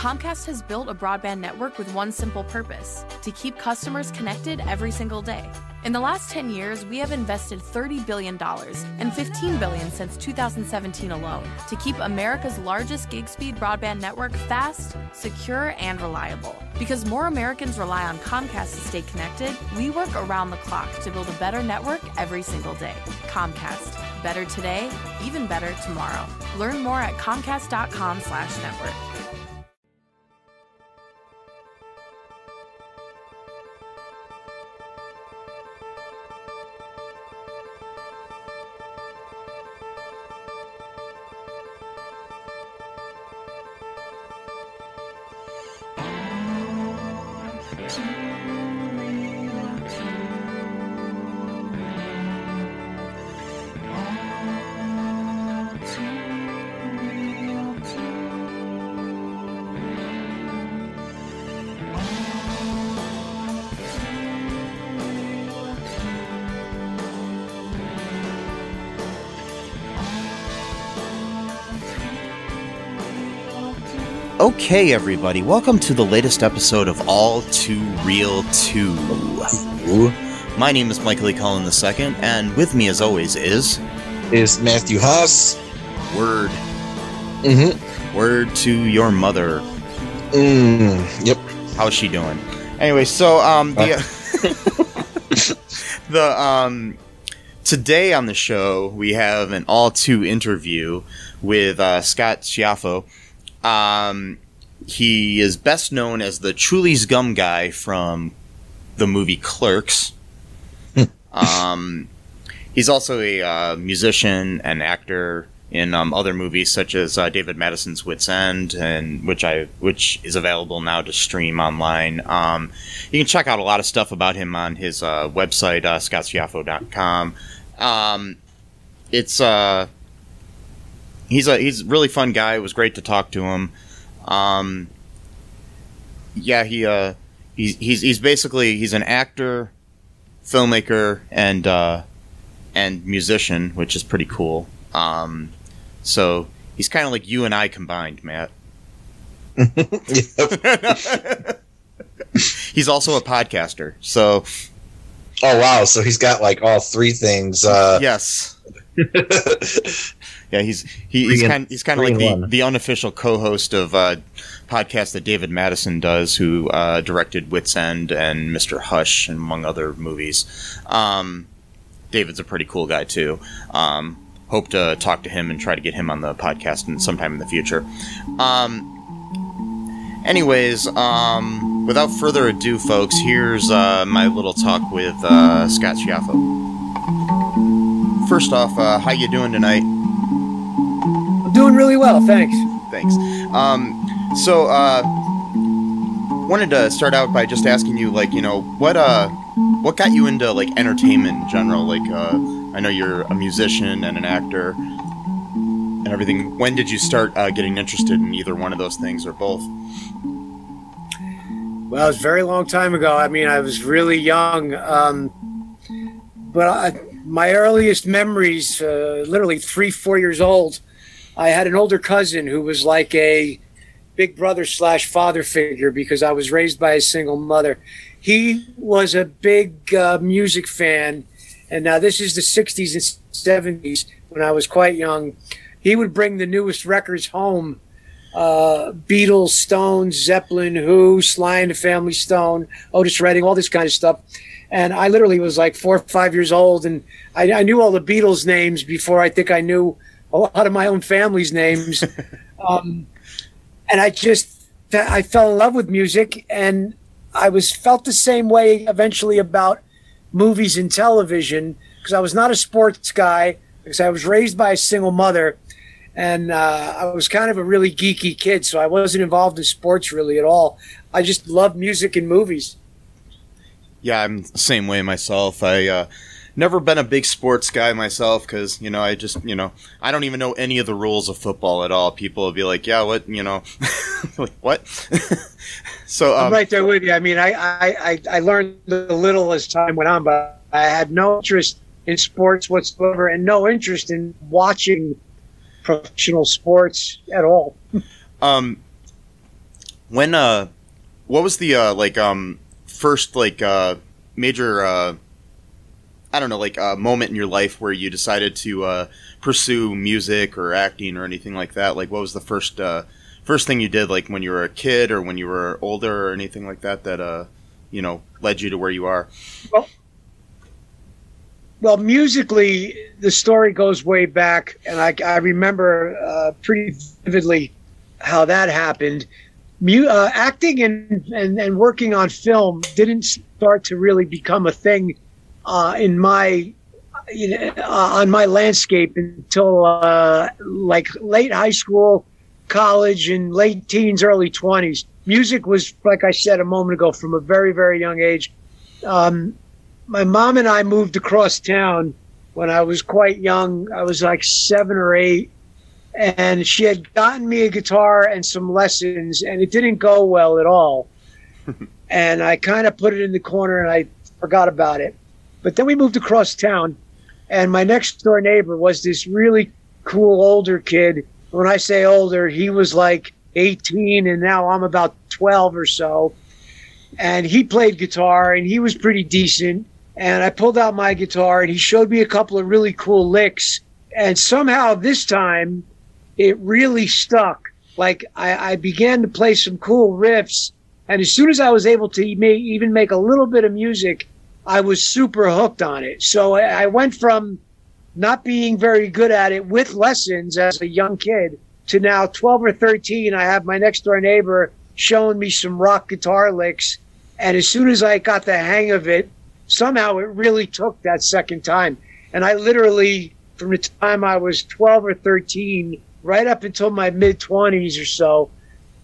Comcast has built a broadband network with one simple purpose: to keep customers connected every single day. In the last 10 years, we have invested $30 billion and $15 billion since 2017 alone to keep America's largest gig-speed broadband network fast, secure, and reliable. Because more Americans rely on Comcast to stay connected, we work around the clock to build a better network every single day. Comcast. Better today, even better tomorrow. Learn more at comcast.com/network. Okay, everybody, welcome to the latest episode of All Too Real 2. My name is Michael DeLorenzo II, and with me, as always, is Matthew Haas. Word. Mm-hmm. Word to your mother. Yep. How's she doing? Anyway, so, today on the show, we have an all-two interview with Scott Schiaffo. He is best known as the Chewlies Gum Guy from the movie Clerks. He's also a musician and actor in other movies such as David Madison's Wit's End, and which is available now to stream online. You can check out a lot of stuff about him on his website, scottschiaffo.com. He's a really fun guy. It was great to talk to him. He's basically an actor, filmmaker, and musician, which is pretty cool. So he's kind of like you and I combined, Matt. He's also a podcaster. So, oh wow! So he's got like all three things. Yes. Yeah, he's kind of like the unofficial co-host of podcast that David Madison does, who directed Wit's End and Mr. Hush, and among other movies. David's a pretty cool guy too. Hope to talk to him and try to get him on the podcast sometime in the future. Anyways, without further ado, folks, here's my little talk with Scott Schiaffo. First off, how you doing tonight? Doing really well, thanks. Thanks. So, wanted to start out by just asking you, like, what got you into, like, entertainment in general? Like, I know you're a musician and an actor and everything. When did you start getting interested in either one of those things or both? Well, it was a very long time ago. I mean, I was really young. My earliest memories, literally 3-4 years old, I had an older cousin who was like a big brother / father figure because I was raised by a single mother. He was a big music fan, and now this is the 60s and 70s when I was quite young. He would bring the newest records home, Beatles, Stones, Zeppelin, Who, Sly and the Family Stone, Otis Redding, all this kind of stuff. And I literally was like 4 or 5 years old, and I knew all the Beatles names before I think I knew a lot of my own family's names. And I fell in love with music, and I felt the same way eventually about movies and television, because I was not a sports guy, because I was raised by a single mother, and I was kind of a really geeky kid, so I wasn't involved in sports really at all. I just loved music and movies. Yeah, I'm the same way myself. I never been a big sports guy myself because, I just, I don't even know any of the rules of football at all. People will be like, yeah, what, like, what? So I'm right there with you. I mean, I learned a little as time went on, but I had no interest in sports whatsoever and no interest in watching professional sports at all. When what was the first major I don't know, moment in your life where you decided to pursue music or acting or anything like that? Like, what was the first thing you did, like when you were a kid or when you were older or anything like that led you to where you are? Well, musically, the story goes way back, and I remember pretty vividly how that happened. Acting and working on film didn't start to really become a thing on my landscape until late high school, college, and late teens, early 20s. Music was, like I said a moment ago, from a very, very young age. My mom and I moved across town when I was quite young. I was like 7 or 8. And she had gotten me a guitar and some lessons, and it didn't go well at all. And I kind of put it in the corner, and I forgot about it. But then we moved across town, and my next door neighbor was this really cool older kid. When I say older, he was like 18, and now I'm about 12 or so. And he played guitar, and he was pretty decent. And I pulled out my guitar, and he showed me a couple of really cool licks. And somehow this time, it really stuck. Like, I began to play some cool riffs, and as soon as I was able to even make a little bit of music, I was super hooked on it. So I went from not being very good at it with lessons as a young kid to now 12 or 13, I have my next door neighbor showing me some rock guitar licks. And as soon as I got the hang of it, somehow it really took that second time. And I literally, from the time I was 12 or 13, right up until my mid-20s or so,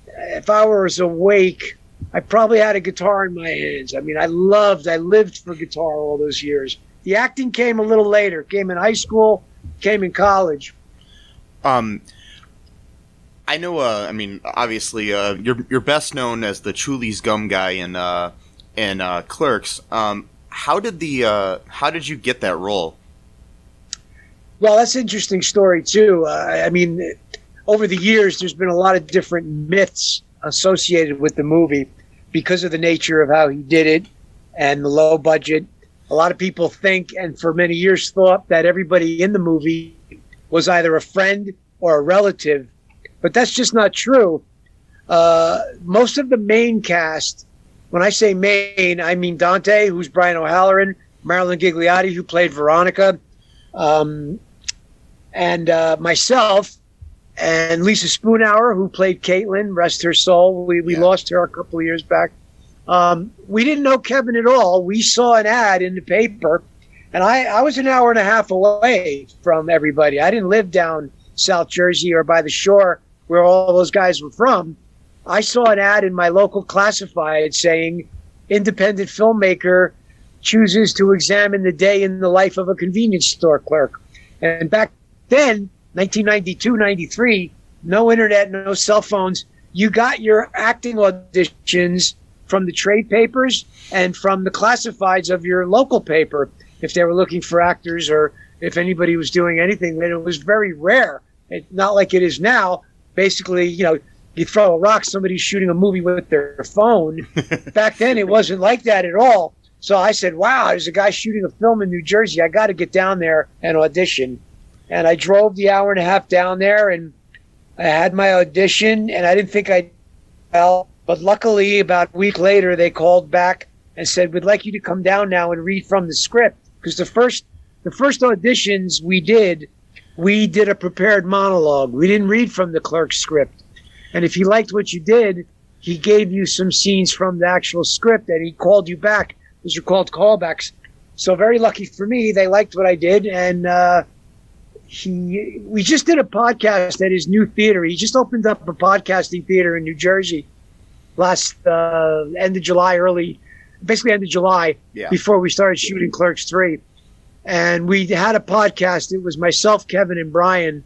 if I was awake, I probably had a guitar in my hands. I mean, I lived for guitar all those years. The acting came a little later. Came in high school, came in college. I know, obviously, you're best known as the Chewlies Gum Guy in Clerks. How did you get that role? Well, that's an interesting story, too. Over the years, there's been a lot of different myths associated with the movie because of the nature of how he did it and the low budget. A lot of people think, and for many years thought, that everybody in the movie was either a friend or a relative. But that's just not true. Most of the main cast, when I say main, I mean Dante, who's Brian O'Halloran, Marilyn Gigliotti, who played Veronica, and myself, and Lisa Spoonhour, who played Caitlin, rest her soul. We lost her a couple of years back. We didn't know Kevin at all. We saw an ad in the paper, and I was an hour and a half away from everybody. I didn't live down South Jersey or by the shore where all those guys were from. I saw an ad in my local classified saying, independent filmmaker chooses to examine the day in the life of a convenience store clerk. And back then, 1992, 93, no internet, no cell phones. You got your acting auditions from the trade papers and from the classifieds of your local paper if they were looking for actors or if anybody was doing anything. And it was very rare. Not like it is now. Basically, you throw a rock, somebody's shooting a movie with their phone. Back then, it wasn't like that at all. So I said, wow, there's a guy shooting a film in New Jersey. I got to get down there and audition. And I drove the hour and a half down there, and I had my audition, and I didn't think I'd well, but luckily about a week later, they called back and said, we'd like you to come down now and read from the script. Because the first auditions we did a prepared monologue. We didn't read from the Clerks script. And if he liked what you did, he gave you some scenes from the actual script, and he called you back. Those are called callbacks. So very lucky for me, they liked what I did, and we just did a podcast at his new theater. He just opened up a podcasting theater in New Jersey last end of July, before we started shooting Clerks 3. And we had a podcast. It was myself, Kevin, and Brian.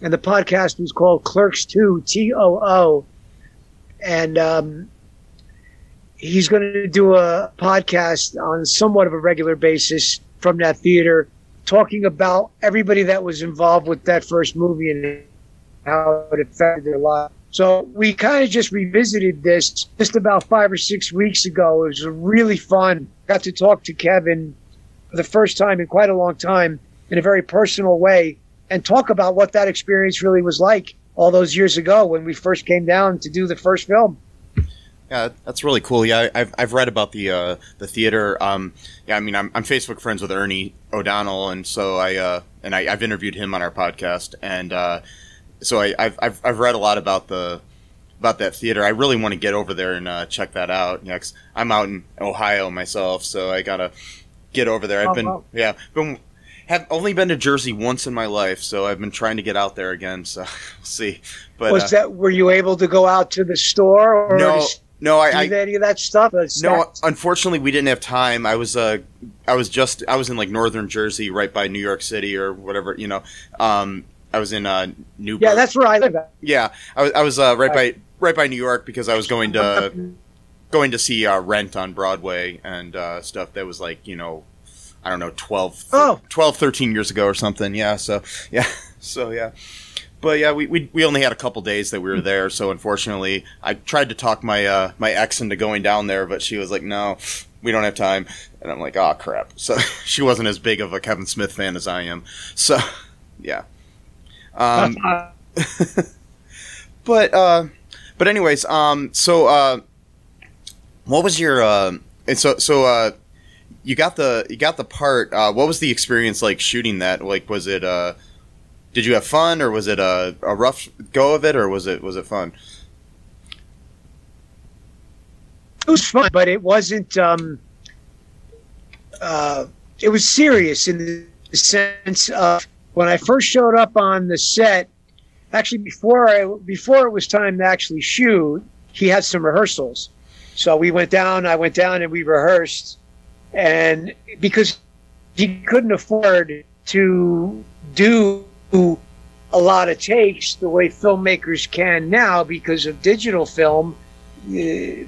And the podcast was called Clerks 2, TOO. And he's going to do a podcast on somewhat of a regular basis from that theater, talking about everybody that was involved with that first movie and how it affected their life. So we kind of just revisited this just about 5 or 6 weeks ago. It was really fun. Got to talk to Kevin for the first time in quite a long time in a very personal way and talk about what that experience really was like all those years ago when we first came down to do the first film. Yeah, that's really cool. Yeah, I've read about the theater. Yeah, I mean, I'm Facebook friends with Ernie O'Donnell, and so I've interviewed him on our podcast, and so I've read a lot about that theater. I really want to get over there and check that out. Yeah, 'cause I'm out in Ohio myself, so I gotta get over there. Have only been to Jersey once in my life, so I've been trying to get out there again. So we'll see. But were you able to go out to the store? Or No, I any of that stuff. No, unfortunately, we didn't have time. I was in like northern Jersey, right by New York City or whatever. You know, I was in Newburgh. Yeah, that's where I live at. Yeah, I was right by New York because I was going to see Rent on Broadway and stuff. That was like, you know, I don't know, 12, 13 years ago or something. Yeah, so yeah. But yeah, we only had a couple days that we were there, so unfortunately, I tried to talk my my ex into going down there, but she was like, "No, we don't have time," and I'm like, "Oh crap!" So she wasn't as big of a Kevin Smith fan as I am. So yeah. But anyways, so what was your you got the part? What was the experience like shooting that? Like, was it did you have fun, or was it a rough go of it, or was it fun? It was fun, but it wasn't. It was serious in the sense of when I first showed up on the set. Actually, before it was time to actually shoot, he had some rehearsals. So we went down. I went down and we rehearsed, and because he couldn't afford to do a lot of takes the way filmmakers can now because of digital film.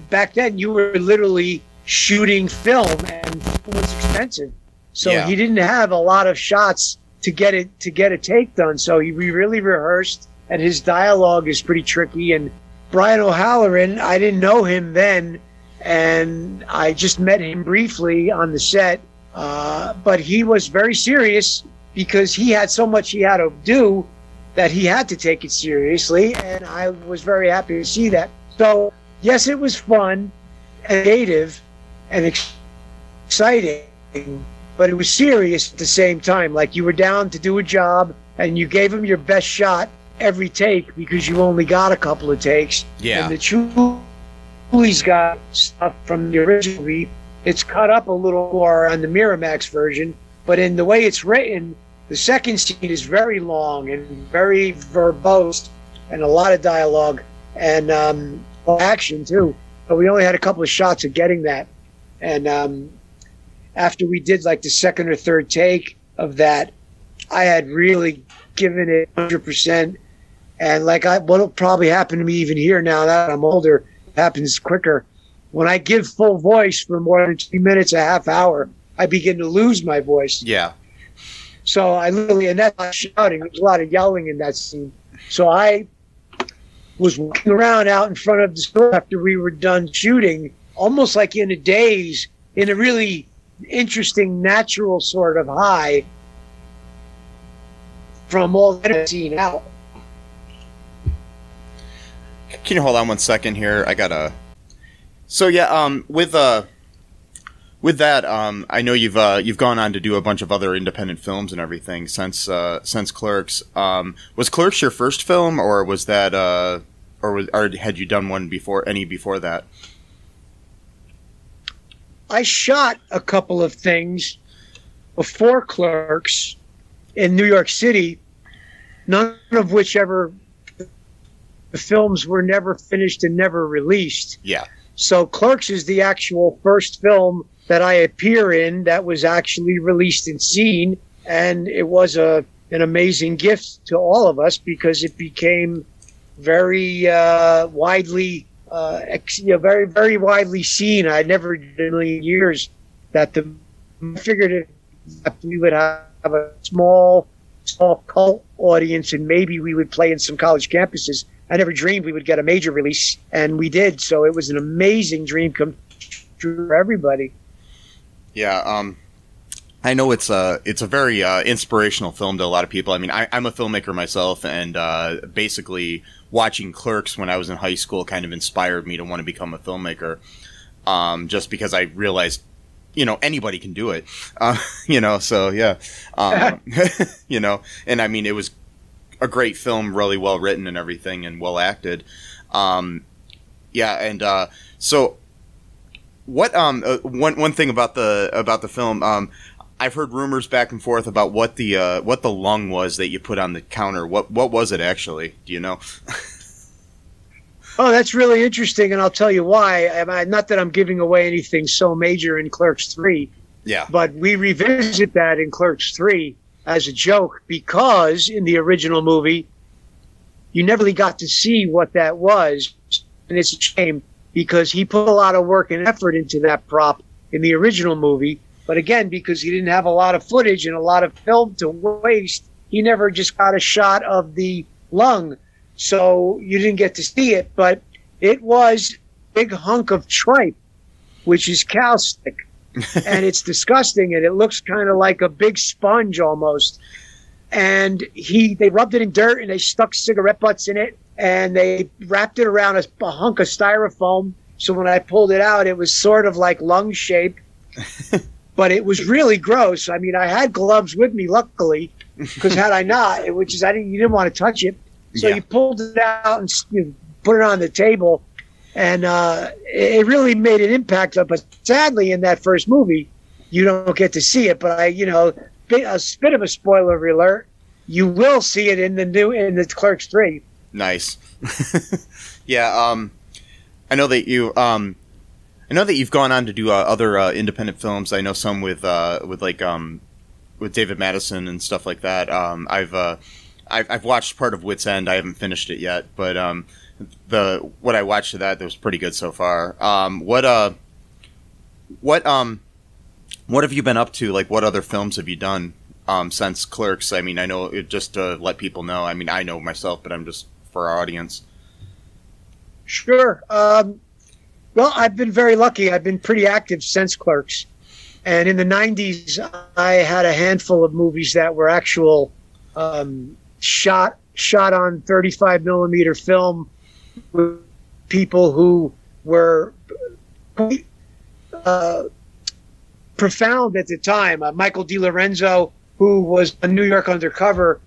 Back then, you were literally shooting film, and it was expensive. So he didn't have a lot of shots to get a take done. So we really rehearsed, and his dialogue is pretty tricky. And Brian O'Halloran, I didn't know him then, and I just met him briefly on the set. But he was very serious because he had so much he had to do that he had to take it seriously, and I was very happy to see that. So, yes, it was fun and creative and exciting, but it was serious at the same time. Like, you were down to do a job, and you gave him your best shot every take because you only got a couple of takes. Yeah. And the Chewlies got stuff from the original movie. It's cut up a little more on the Miramax version, but in the way it's written, the second scene is very long and very verbose and a lot of dialogue and action too. But we only had a couple of shots of getting that. And after we did like the second or third take of that, I had really given it 100%. And like what'll probably happen to me even here now that I'm older, happens quicker. When I give full voice for more than 2 minutes, a half hour, I begin to lose my voice. Yeah. So I literally, and that's not shouting, there's a lot of yelling in that scene. So I was walking around out in front of the store after we were done shooting, almost like in a daze, in a really interesting, natural sort of high from all that scene out. Can you hold on 1 second here? I gotta. So yeah, with that, I know you've gone on to do a bunch of other independent films and everything since Clerks. Was Clerks your first film, or was that, or had you done one before that? I shot a couple of things before Clerks in New York City, none of which ever. The films were never finished and never released. Yeah. So Clerks is the actual first film that I appear in that was actually released and seen, and it was an amazing gift to all of us because it became very widely, very, very widely seen. I'd never in a million years that I figured we would have a small cult audience, and maybe we would play in some college campuses. I never dreamed we would get a major release, and we did. So it was an amazing dream come true for everybody. Yeah, I know it's a very inspirational film to a lot of people. I mean, I'm a filmmaker myself, and basically watching Clerks when I was in high school kind of inspired me to want to become a filmmaker, just because I realized, anybody can do it, so yeah, and I mean, it was a great film, really well written and everything, and well acted. So what, one thing about the film, I've heard rumors back and forth about what the lung was that you put on the counter. What was it actually? Do you know? Oh, that's really interesting, and I'll tell you why. Not that I'm giving away anything so major in Clerks 3. Yeah. But we revisit that in Clerks 3 as a joke, because in the original movie, you never really got to see what that was. And it's a shame, because he put a lot of work and effort into that prop in the original movie. But again, because he didn't have a lot of footage and a lot of film to waste, he never just got a shot of the lung. So you didn't get to see it. But it was a big hunk of tripe, which is cow stick. And it's disgusting, and it looks kind of like a big sponge almost. And they rubbed it in dirt, and they stuck cigarette butts in it, and they wrapped it around a hunk of styrofoam. So when I pulled it out, it was sort of like lung shape. But it was really gross. I mean, I had gloves with me, luckily, because had I not, you didn't want to touch it. So you pulled it out and put it on the table. And it really made an impact. But sadly, in that first movie, you don't get to see it. But a bit of a spoiler alert, you will see it in the Clerks 3. Nice. Yeah. I know that you've gone on to do other independent films. I know some with David Madison and stuff like that. I've watched part of Wit's End. I haven't finished it yet, but what I watched of that was pretty good so far. What have you been up to? Like, what other films have you done since Clerks? I mean, I know just to let people know. I mean, I know myself, but I'm just for our audience. Sure. Well, I've been very lucky. I've been pretty active since Clerks. And in the 90s, I had a handful of movies that were actual shot on 35 millimeter film with people who were quite profound at the time. Michael DeLorenzo, who was a New York Undercover,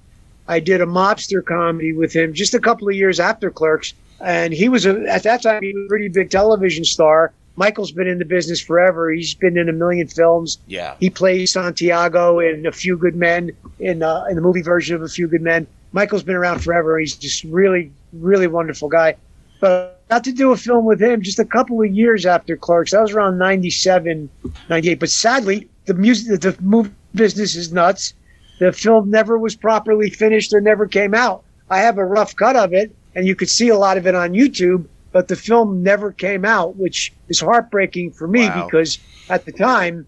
I did a mobster comedy with him just a couple of years after Clerks. And he was, at that time, he was a pretty big television star. Michael's been in the business forever. He's been in a million films. Yeah. He plays Santiago in A Few Good Men, in the movie version of A Few Good Men. Michael's been around forever. He's just really, really wonderful guy. But I got to do a film with him just a couple of years after Clerks. That was around 97, 98. But sadly, the movie business is nuts. The film never was properly finished or never came out. I have a rough cut of it, and you could see a lot of it on YouTube, but the film never came out, which is heartbreaking for me. Wow. Because at the time,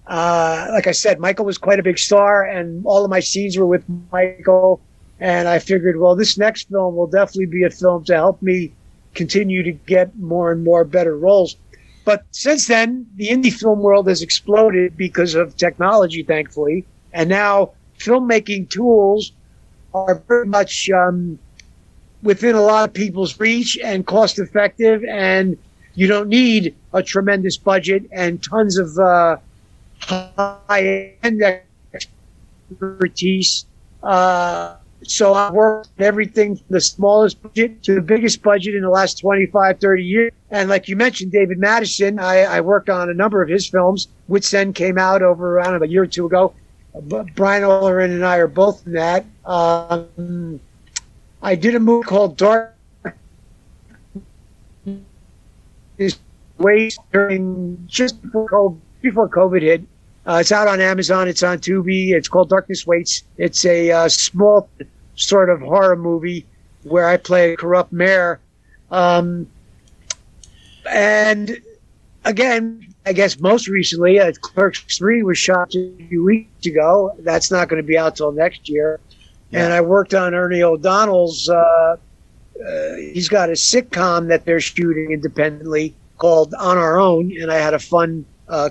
like I said, Michael was quite a big star, and all of my scenes were with Michael. And I figured, well, this next film will definitely be a film to help me continue to get more and more better roles. But since then, the indie film world has exploded because of technology, thankfully. And now filmmaking tools are very much within a lot of people's reach and cost effective, and you don't need a tremendous budget and tons of high-end expertise. So I've worked on everything from the smallest budget to the biggest budget in the last 25, 30 years. And like you mentioned, David Madison, I worked on a number of his films. Wit's End came out over, I don't know, a year or two ago. Brian Olerin and I are both in that. I did a movie called Dark Waste during just before COVID hit. It's out on Amazon. It's on Tubi. It's called Darkness Waits. It's a small sort of horror movie where I play a corrupt mayor. And again, I guess most recently, Clerks 3 was shot a few weeks ago. That's not going to be out till next year. Yeah. And I worked on Ernie O'Donnell's he's got a sitcom that they're shooting independently called On Our Own, and I had a fun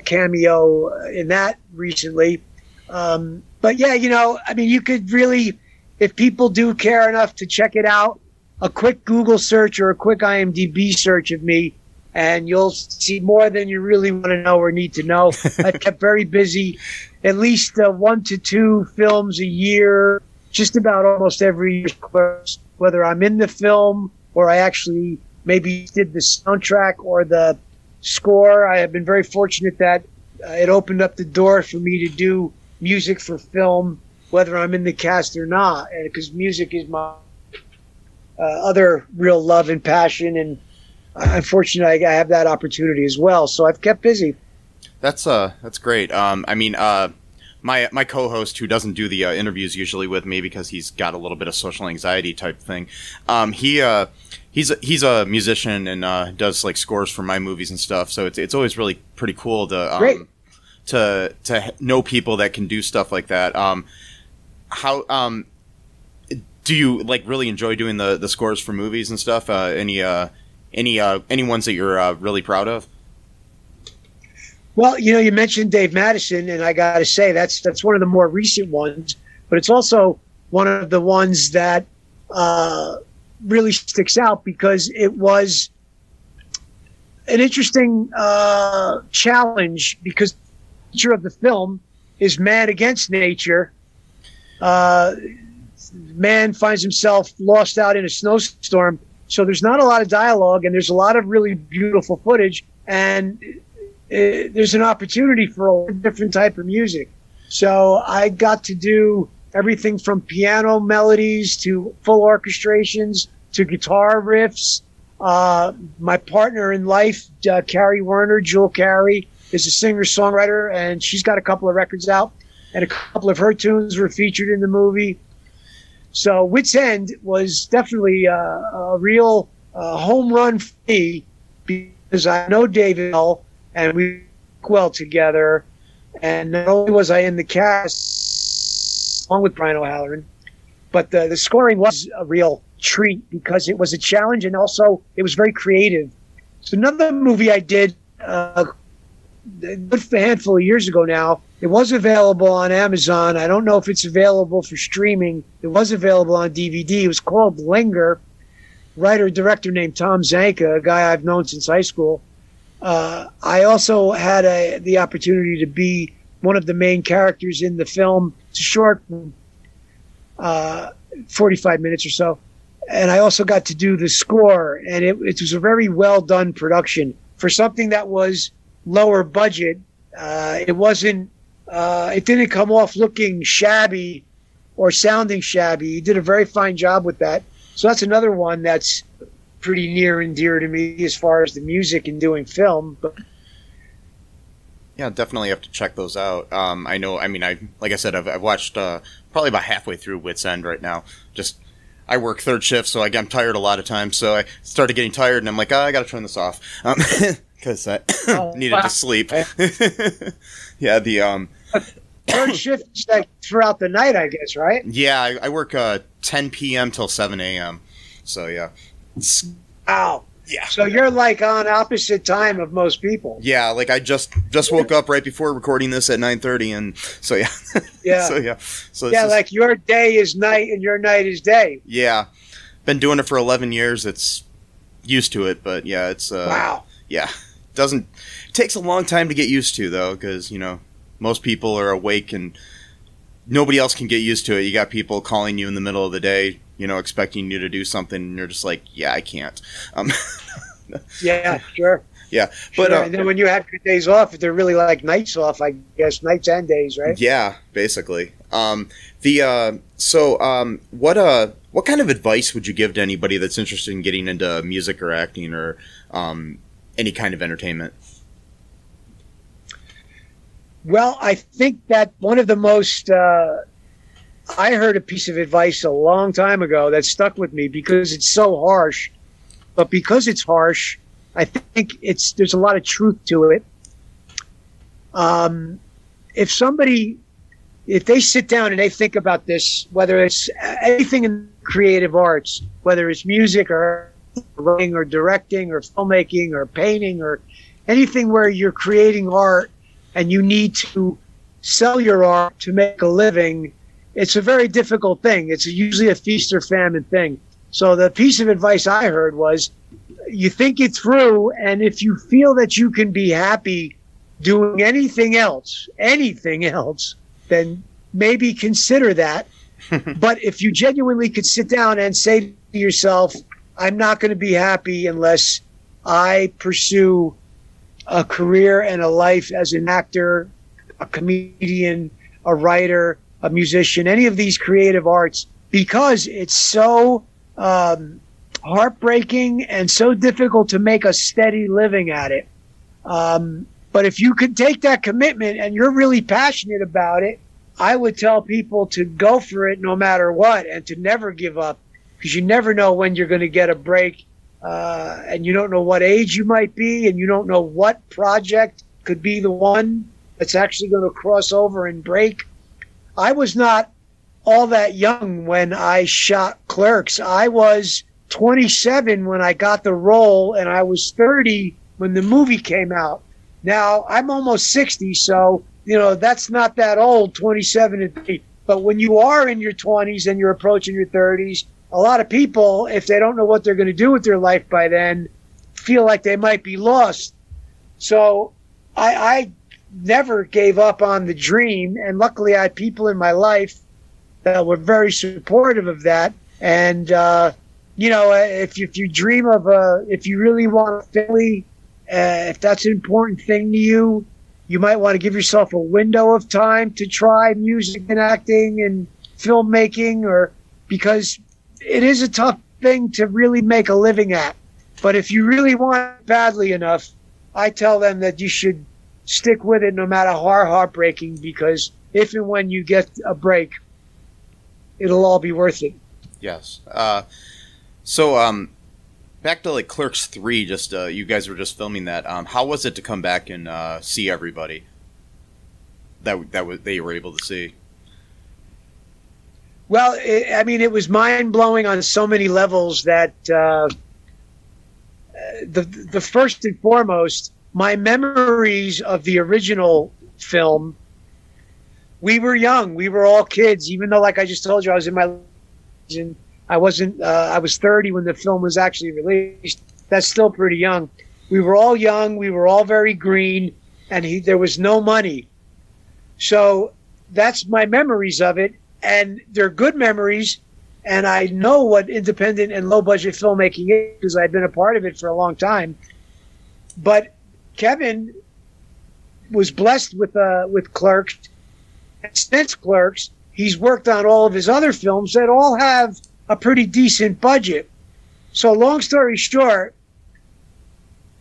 cameo in that recently. But yeah, I mean, you could really, if people do care enough to check it out, a quick Google search or a quick IMDb search of me, and you'll see more than you really want to know or need to know. I kept very busy, at least 1 to 2 films a year, just about almost every year, whether I'm in the film or I actually maybe did the soundtrack or the score. I have been very fortunate that it opened up the door for me to do music for film, whether I'm in the cast or not, because music is my other real love and passion, and I'm fortunate I have that opportunity as well. So I've kept busy. That's great. I mean, my co-host, who doesn't do the interviews usually with me because he's got a little bit of social anxiety type thing, he's a musician and does like scores for my movies and stuff. So it's always really pretty cool to know people that can do stuff like that. How do you like really enjoy doing the scores for movies and stuff? Any ones that you're really proud of? Well, you mentioned Dave Madison, and I got to say that's one of the more recent ones, but it's also one of the ones that really sticks out because it was an interesting challenge, because the nature of the film is man against nature. Man finds himself lost out in a snowstorm, so there's not a lot of dialogue, and there's a lot of really beautiful footage, and there's an opportunity for a different type of music. So I got to do everything from piano melodies to full orchestrations to guitar riffs. My partner in life, Carrie Werner, Jewel Carey, is a singer-songwriter, and she's got a couple of records out, and a couple of her tunes were featured in the movie. So Wits End was definitely a real home run for me, because I know David well, and we work well together. And not only was I in the cast along with Brian O'Halloran, but the scoring was a real treat because it was a challenge, and also it was very creative. So another movie I did a handful of years ago now. It was available on Amazon. I don't know if it's available for streaming. It was available on DVD. It was called Linger. Writer-director named Tom Zanka, a guy I've known since high school. I also had the opportunity to be one of the main characters in the film. It's a short, 45 minutes or so. And I also got to do the score. And it was a very well-done production. For something that was lower budget, it wasn't... it didn't come off looking shabby or sounding shabby. He did a very fine job with that. So that's another one that's pretty near and dear to me as far as the music and doing film. But yeah, definitely have to check those out. Like I said, I've watched probably about halfway through Wits End right now. I work third shift, so I'm tired a lot of times. So I started getting tired, and I'm like, I got to turn this off because I needed to sleep. Yeah, the third shift is like throughout the night, I guess, right? Yeah, I work 10 p.m. till 7 a.m. So yeah. Wow. Yeah. So you're like on opposite time of most people. Yeah, like I just woke up right before recording this at 9:30, and so yeah. Yeah. So like your day is night and your night is day. Yeah. Been doing it for 11 years. It's used to it, but yeah, it's wow. Yeah. It takes a long time to get used to, though, because, most people are awake and nobody else can get used to it. You got people calling you in the middle of the day, expecting you to do something, and you're just like, yeah, I can't. Yeah, sure. Yeah. But sure. And then when you have your days off, if they're really like nights off, I guess nights and days, right? Yeah, basically. What kind of advice would you give to anybody that's interested in getting into music or acting or any kind of entertainment? Well, I think that one of the most I heard a piece of advice a long time ago that stuck with me because it's so harsh. But because it's harsh, I think there's a lot of truth to it. If they sit down and they think about this, whether it's anything in creative arts, whether it's music or writing or directing or filmmaking or painting or anything where you're creating art and you need to sell your art to make a living. It's a very difficult thing. It's usually a feast or famine thing. So the piece of advice I heard was, you think it through, and if you feel that you can be happy doing anything else, then maybe consider that. But if you genuinely could sit down and say to yourself, I'm not going to be happy unless I pursue a career and a life as an actor, a comedian, a writer, a musician, any of these creative arts, because it's so heartbreaking and so difficult to make a steady living at it. But if you could take that commitment and you're really passionate about it, I would tell people to go for it no matter what and to never give up, because you never know when you're going to get a break, and you don't know what age you might be, and you don't know what project could be the one that's actually going to cross over and break. I was not all that young when I shot Clerks. I was 27 when I got the role, and I was 30 when the movie came out. Now, I'm almost 60, so, that's not that old, 27 and 30. But when you are in your 20s and you're approaching your 30s, a lot of people, if they don't know what they're going to do with their life by then, feel like they might be lost. So I never gave up on the dream, and luckily I had people in my life that were very supportive of that. And if you dream of if you really want a family, if that's an important thing to you, you might want to give yourself a window of time to try music and acting and filmmaking, because it is a tough thing to really make a living at. But if you really want it badly enough, I tell them that you should stick with it no matter how heartbreaking, because if and when you get a break, it'll all be worth it. Yes. So back to Clerks 3, just you guys were just filming that. How was it to come back and see everybody that you were able to see? Well, it was mind-blowing on so many levels that the first and foremost, my memories of the original film, we were young. We were all kids, even though, like I just told you, I was in my... I was 30 when the film was actually released. That's still pretty young. We were all young. We were all very green, and there was no money. So that's my memories of it. And they're good memories, and I know what independent and low-budget filmmaking is because I've been a part of it for a long time. But Kevin was blessed with Clerks. And since Clerks, he's worked on all of his other films that all have a pretty decent budget. So long story short,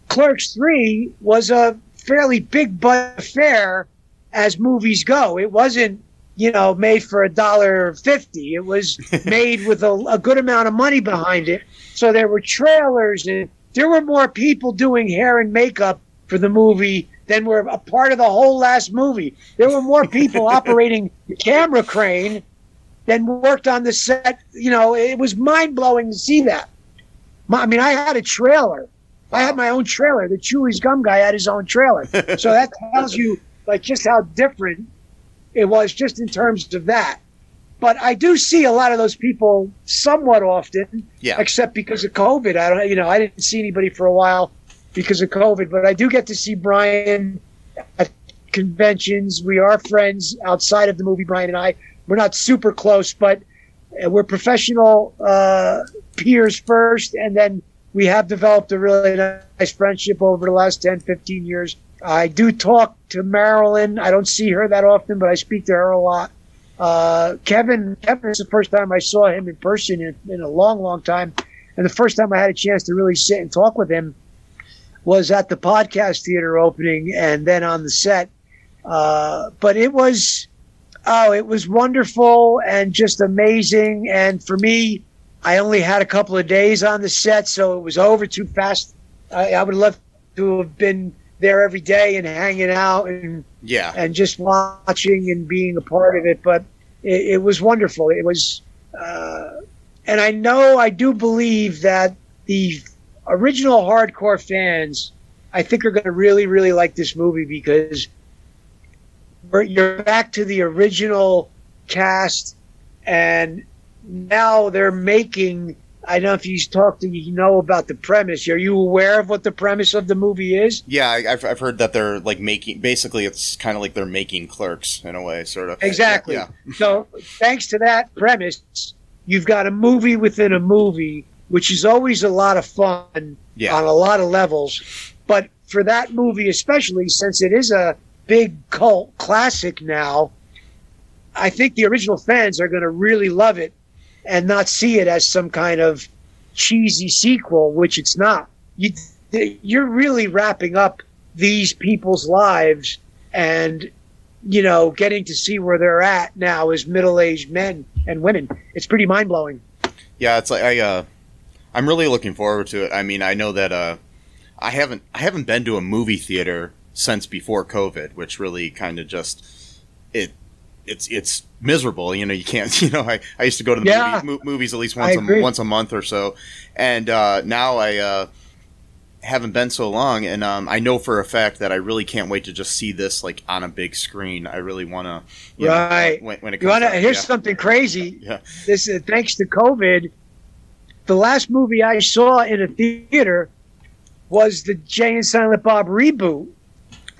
Clerks 3 was a fairly big budget affair as movies go. It wasn't made for $1.50. It was made with a good amount of money behind it. So there were trailers, and there were more people doing hair and makeup for the movie than were a part of the whole last movie. There were more people operating the camera crane than worked on the set. It was mind-blowing to see that. I had a trailer. I had my own trailer. The Chewlies Gum Guy had his own trailer. So that tells you just how different it was just in terms of that. But I do see a lot of those people somewhat often, except because of COVID. I didn't see anybody for a while because of COVID, but I do get to see Brian at conventions. We are friends outside of the movie, Brian and I. We're not super close, but we're professional peers first, and then we have developed a really nice friendship over the last 10, 15 years. I do talk to Marilyn. I don't see her that often, but I speak to her a lot. Kevin is the first time I saw him in person in a long, long time. And the first time I had a chance to really sit and talk with him was at the podcast theater opening and then on the set. But it was wonderful and just amazing. And for me, I only had a couple of days on the set, so it was over too fast. I would love to have been there every day and hanging out and just watching and being a part of it. But it was wonderful. It was And I do believe that the original hardcore fans, I think, are going to really, really like this movie because you're back to the original cast, and now they're making. I don't know if you know about the premise. Are you aware of what the premise of the movie is? Yeah, I've heard that they're like making. Basically, it's kind of like they're making Clerks in a way, sort of. Exactly. Yeah. So, thanks to that premise, you've got a movie within a movie, which is always a lot of fun on a lot of levels. But for that movie, especially since it is a big cult classic now, I think the original fans are going to really love it and not see it as some kind of cheesy sequel, which it's not. You're really wrapping up these people's lives and, getting to see where they're at now as middle-aged men and women. It's pretty mind-blowing. Yeah, it's like I'm really looking forward to it. I mean, I know that I haven't been to a movie theater since before COVID, which really kind of just it's miserable. You can't. I used to go to the movies at least once a month or so, and now I haven't been so long, and I know for a fact that I really can't wait to just see this like on a big screen. I really want to. Right. When it comes out, here's something crazy. Yeah. This thanks to COVID, the last movie I saw in a theater was the Jay and Silent Bob reboot.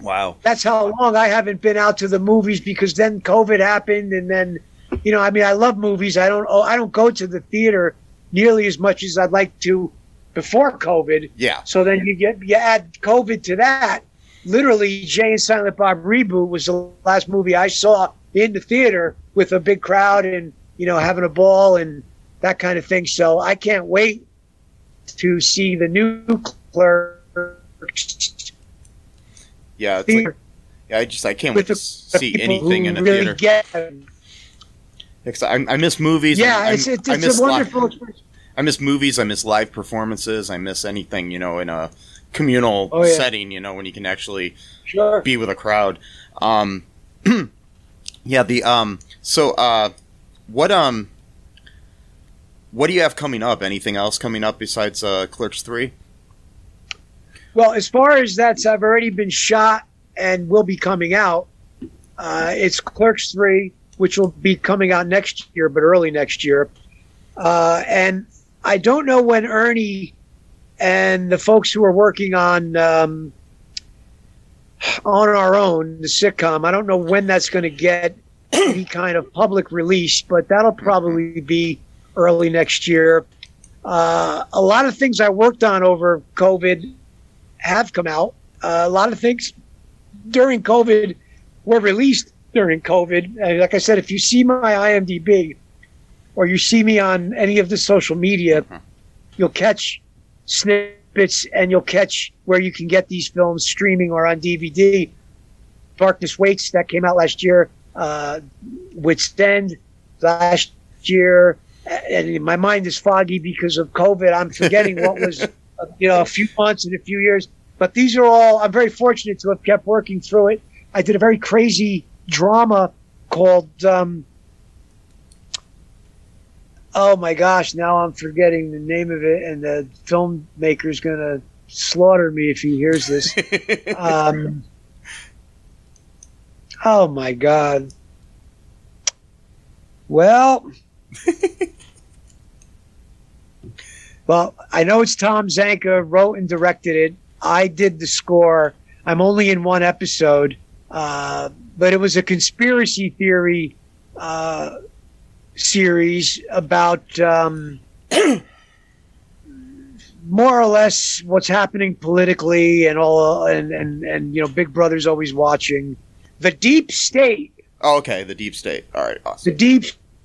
Wow. That's how long I haven't been out to the movies because then COVID happened, and then, I love movies. I don't go to the theater nearly as much as I'd like to before COVID. Yeah. So then you add COVID to that. Literally, Jay and Silent Bob reboot was the last movie I saw in the theater with a big crowd and, having a ball and that kind of thing. So I can't wait to see the new Clerks. Yeah, I can't wait to see anything in a really theater. I miss movies. Yeah, it's a wonderful experience. I miss movies. I miss live performances. I miss anything, in a communal setting, when you can actually be with a crowd. What do you have coming up? Anything else coming up besides Clerks 3? Well, as far as that's, I've already been shot and will be coming out. It's Clerks 3, which will be coming out next year, but early next year. And I don't know when Ernie and the folks who are working on Our Own, the sitcom, I don't know when that's going to get any kind of public release, but that'll probably be early next year. A lot of things I worked on over COVID have come out. A lot of things during COVID were released during COVID. Like I said, if you see my IMDb or you see me on any of the social media, you'll catch snippets and you'll catch where you can get these films streaming or on DVD. Darkness Waits, that came out last year. Wit's End last year. And my mind is foggy because of COVID. I'm forgetting what was a few months and a few years. But these are all, I'm very fortunate to have kept working through it. I did a very crazy drama called, oh my gosh, now I'm forgetting the name of it, and the filmmaker's going to slaughter me if he hears this. Oh my God. Well, I know it's Tom Zanka wrote and directed it. I did the score. I'm only in one episode, but it was a conspiracy theory series about more or less what's happening politically and all, and Big Brother's always watching. The Deep State. Oh, okay, The Deep State. All right, awesome. The Deep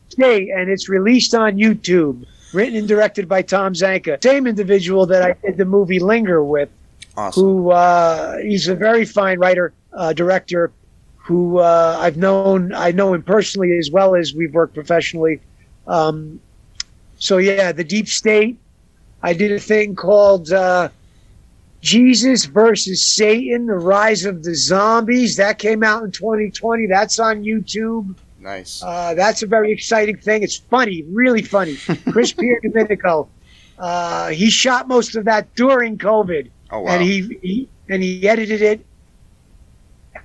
State, and it's released on YouTube. Written and directed by Tom Zanka, same individual that I did the movie Linger with. Awesome. Who he's a very fine writer, director, who I know him personally as well as we've worked professionally. So yeah, The Deep State. I did a thing called Jesus versus Satan: The Rise of the Zombies. That came out in 2020. That's on YouTube. Nice. That's a very exciting thing. It's funny, really funny. Chris Pierre Domenico, he shot most of that during COVID. Oh, wow. And he edited it,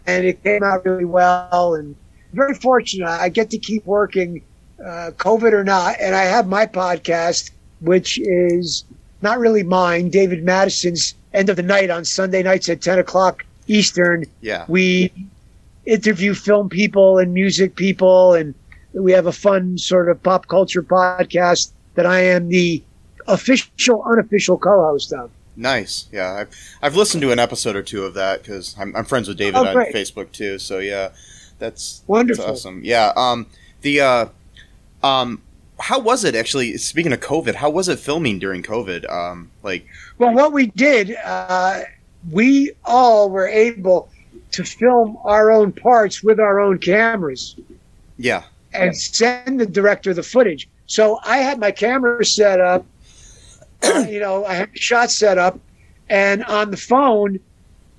and it came out really well. And very fortunate. I get to keep working, COVID or not. And I have my podcast, which is not really mine, David Madison's End of the Night on Sunday nights at 10 o'clock Eastern. Yeah. We interview film people and music people, and we have a fun sort of pop culture podcast that I am the official, unofficial co-host of. Nice. Yeah. I've listened to an episode or two of that because I'm friends with David on Facebook too. So yeah, that's wonderful. That's awesome. Yeah. How was it actually? Speaking of COVID, how was it filming during COVID? Well, what we did, we all were able to film our own parts with our own cameras. Yeah. And send the director the footage. So I had my camera set up, I had the shot set up, and on the phone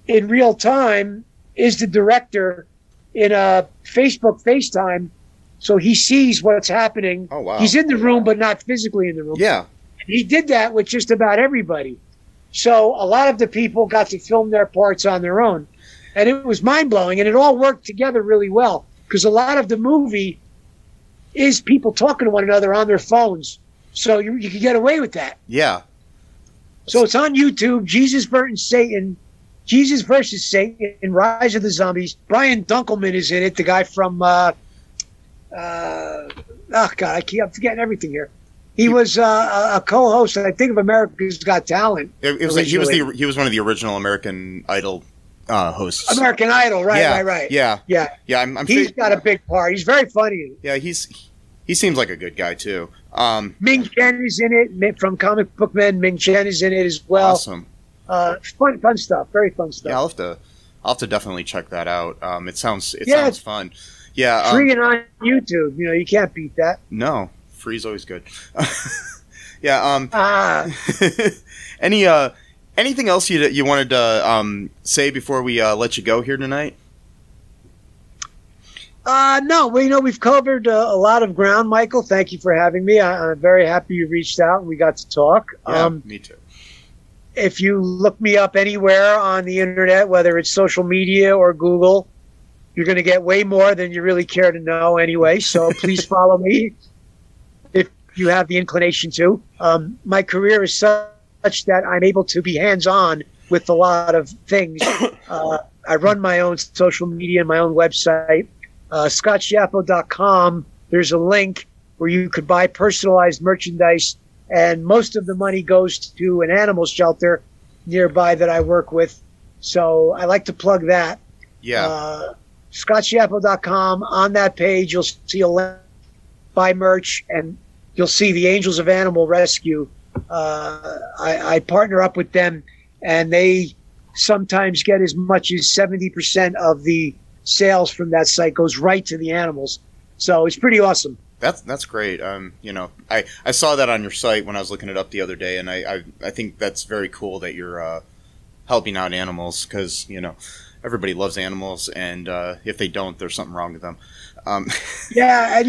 in real time is the director in a Facebook FaceTime. So he sees what's happening. Oh, wow. He's in the room, but not physically in the room. Yeah. He did that with just about everybody. So a lot of the people got to film their parts on their own. And it was mind-blowing, and it all worked together really well. Because a lot of the movie is people talking to one another on their phones. So you can get away with that. Yeah. So it's on YouTube, Jesus versus Satan, Rise of the Zombies. Brian Dunkelman is in it, the guy from, I'm forgetting everything here. He was a co-host, I think, of America's Got Talent. He was one of the original American Idol hosts. American Idol, right. Yeah. He's got a big part. He's very funny. Yeah, he seems like a good guy too. Ming Chen is in it from Comic Book Men. Ming Chen is in it as well. Awesome. Fun stuff. Very fun stuff. Yeah, I'll have to definitely check that out. It sounds fun. Yeah. Free and on YouTube. You can't beat that. No, free's always good. Yeah. Anything else you wanted to say before we let you go here tonight? No. Well, we've covered a lot of ground, Michael. Thank you for having me. I'm very happy you reached out and we got to talk. Yeah, me too. If you look me up anywhere on the internet, whether it's social media or Google, you're going to get way more than you really care to know anyway. So please follow me if you have the inclination to. My career is such that I'm able to be hands-on with a lot of things. I run my own social media and my own website. ScottSchiaffo.com. There's a link where you could buy personalized merchandise, and most of the money goes to an animal shelter nearby that I work with. So I like to plug that. Yeah. ScottSchiaffo.com. On that page, you'll see a link, buy merch, and you'll see the Angels of Animal Rescue. I partner up with them, and they sometimes get as much as 70% of the sales from that site goes right to the animals. So it's pretty awesome. That's great. I saw that on your site when I was looking it up the other day, and I think that's very cool that you're helping out animals because everybody loves animals, and if they don't, there's something wrong with them. Yeah,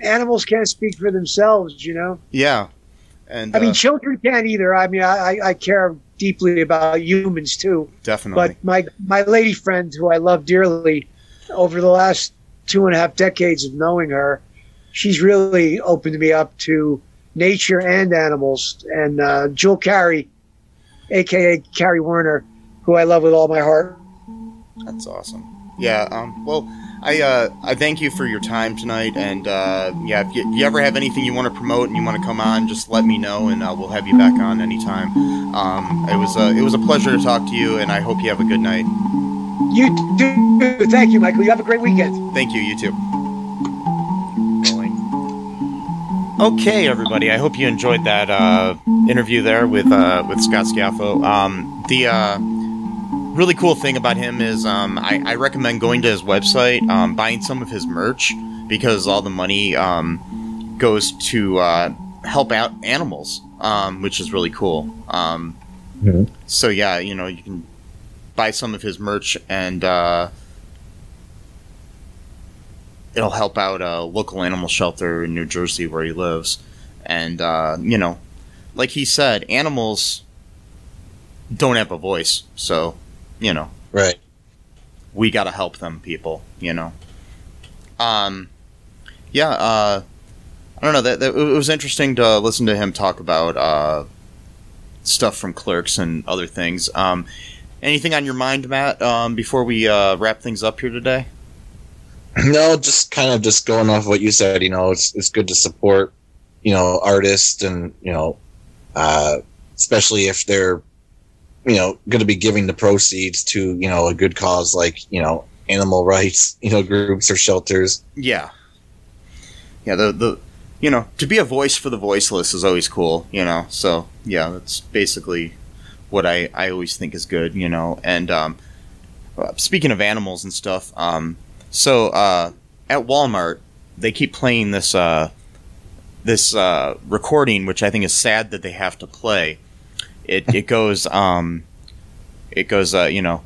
animals can't speak for themselves. Yeah, and I mean, children can't either. I mean, I care deeply about humans too. Definitely. But my lady friend, who I love dearly, over the last 2.5 decades of knowing her, she's really opened me up to nature and animals. And Jewel Carey, a.k.a. Carrie Werner, who I love with all my heart. That's awesome. Yeah, well, I thank you for your time tonight, and if you ever have anything you want to promote and you want to come on, just let me know, and we'll have you back on anytime. It was a pleasure to talk to you, and I hope you have a good night. You too. Thank you, Michael. You have a great weekend. Thank you. You too. Okay, everybody. I hope you enjoyed that interview there with Scott Schiaffo. The really cool thing about him is I recommend going to his website, buying some of his merch, because all the money goes to help out animals, which is really cool. So yeah, you can buy some of his merch, and it'll help out a local animal shelter in New Jersey where he lives. And, you know, like he said, animals don't have a voice. So, you know. Right. We got to help them, people, you know. I don't know. That it was interesting to listen to him talk about stuff from Clerks and other things. Anything on your mind, Matt, before we wrap things up here today? No, just kind of just going off what you said. You know, it's good to support, you know, artists, and you know, especially if they're, you know, going to be giving the proceeds to, you know, a good cause like, you know, animal rights, you know, groups or shelters. Yeah. The you know, to be a voice for the voiceless is always cool, you know. So yeah, that's basically what I always think is good, you know. And speaking of animals and stuff, so at Walmart they keep playing this recording, which I think is sad that they have to play. It goes you know,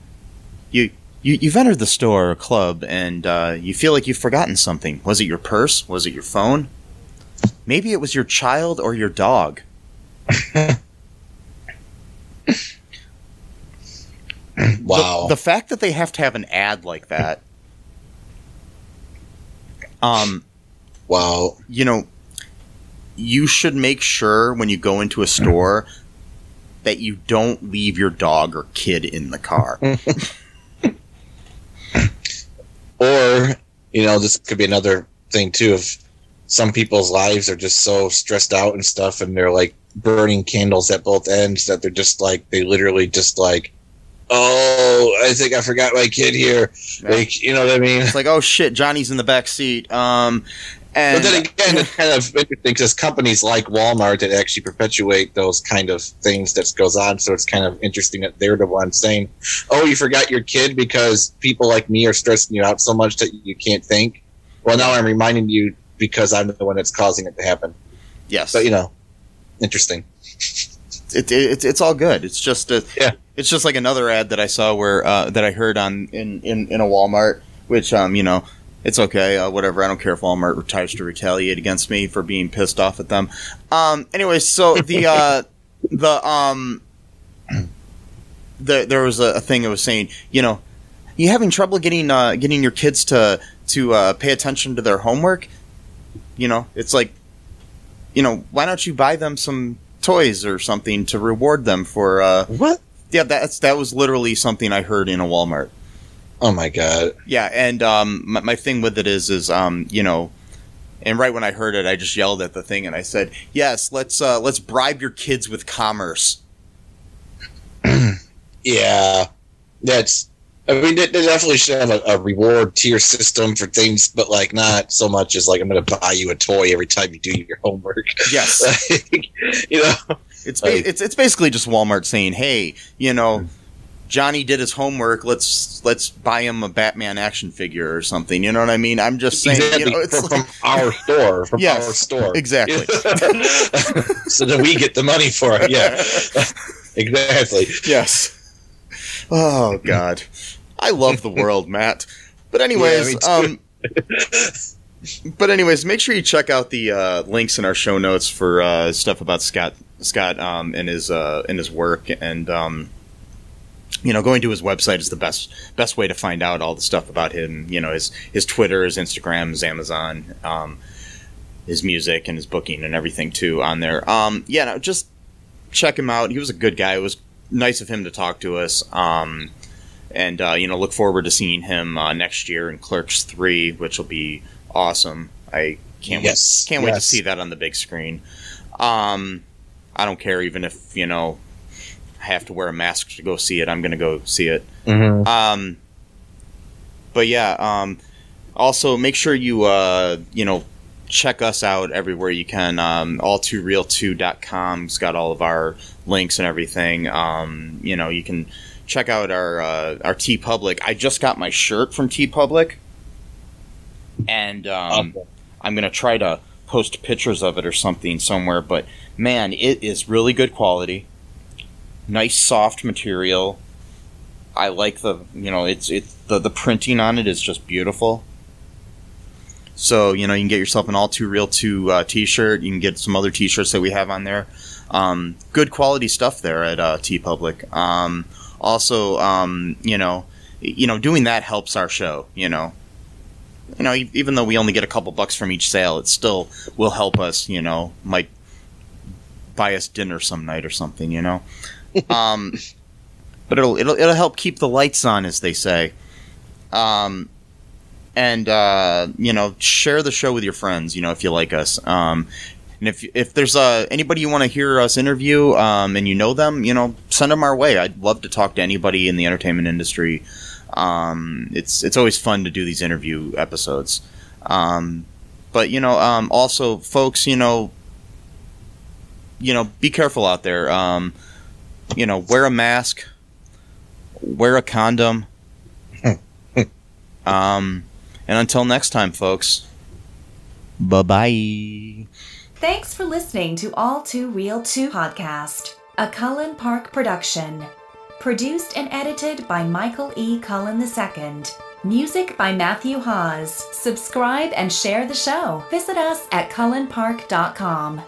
you've entered the store or club and you feel like you've forgotten something. Was it your purse? Was it your phone? Maybe it was your child or your dog. Wow. The fact that they have to have an ad like that. Wow. You know, you should make sure when you go into a store that you don't leave your dog or kid in the car. Or, you know, this could be another thing too, if some people's lives are just so stressed out and stuff, and they're like burning candles at both ends that they're just like, they literally just like, oh, I think I forgot my kid here. Yeah. Like, you know what I mean? It's like, oh shit, Johnny's in the back seat. But then again, it's kind of interesting because companies like Walmart that actually perpetuate those kind of things that goes on. So it's kind of interesting that they're the ones saying, oh, you forgot your kid because people like me are stressing you out so much that you can't think. Well, now I'm reminding you because I'm the one that's causing it to happen. Yes. But, you know, interesting. It's all good. It's just It's just like another ad that I saw where that I heard on in a Walmart, which you know, it's okay, whatever. I don't care if Walmart tries to retaliate against me for being pissed off at them. Anyway, so there was a thing that was saying, you know, you having trouble getting your kids to pay attention to their homework? You know, it's like, you know, why don't you buy them some toys or something to reward them for what? Yeah, that was literally something I heard in a Walmart. Oh my god. Yeah, and my thing with it is you know, and right when I heard it, I just yelled at the thing and I said, "Yes, let's bribe your kids with commerce." Yeah, that's. I mean, they definitely should have a reward tier system for things, but like not so much as like I'm going to buy you a toy every time you do your homework. Yes, like, you know, it's basically just Walmart saying, "Hey, you know, Johnny did his homework. Let's buy him a Batman action figure or something." You know what I mean? I'm just saying, exactly, you know, it's from our store, yes, our store, exactly. So that we get the money for it. Yeah, exactly. Yes. Oh God, I love the world, Matt. But anyways, make sure you check out the links in our show notes for stuff about Scott and his work, and you know, going to his website is the best way to find out all the stuff about him. You know, his Twitter, his Instagram, his Amazon, his music, and his booking and everything too on there. Yeah, no, just check him out. He was a good guy. It was nice of him to talk to us. And you know, look forward to seeing him next year in Clerks 3, which will be awesome. I can't wait to see that on the big screen. I don't care even if, you know, I have to wear a mask to go see it. I'm going to go see it. Mm-hmm. But yeah, also make sure you you know, check us out everywhere you can. all2real2.com's got all of our links and everything. You know, you can check out our TeePublic. I just got my shirt from TeePublic, and I'm going to try to post pictures of it or something somewhere, but man, it is really good quality. Nice soft material. I like the, you know, it's the printing on it is just beautiful. So, you can get yourself an All Too Real 2 t-shirt. You can get some other t-shirts that we have on there. Good quality stuff there at TeePublic. Also, doing that helps our show, even though we only get a couple bucks from each sale, it still will help us, might buy us dinner some night or something, but it'll help keep the lights on, as they say. And share the show with your friends, if you like us. And if there's anybody you want to hear us interview, and you know them, send them our way. I'd love to talk to anybody in the entertainment industry. It's always fun to do these interview episodes. But also, folks, be careful out there. Wear a mask, wear a condom. And until next time, folks, bye-bye. Thanks for listening to All Too Real 2 podcast, a Cullen Park production. Produced and edited by Michael E. Cullen II. Music by Matthew Hawes. Subscribe and share the show. Visit us at cullenpark.com.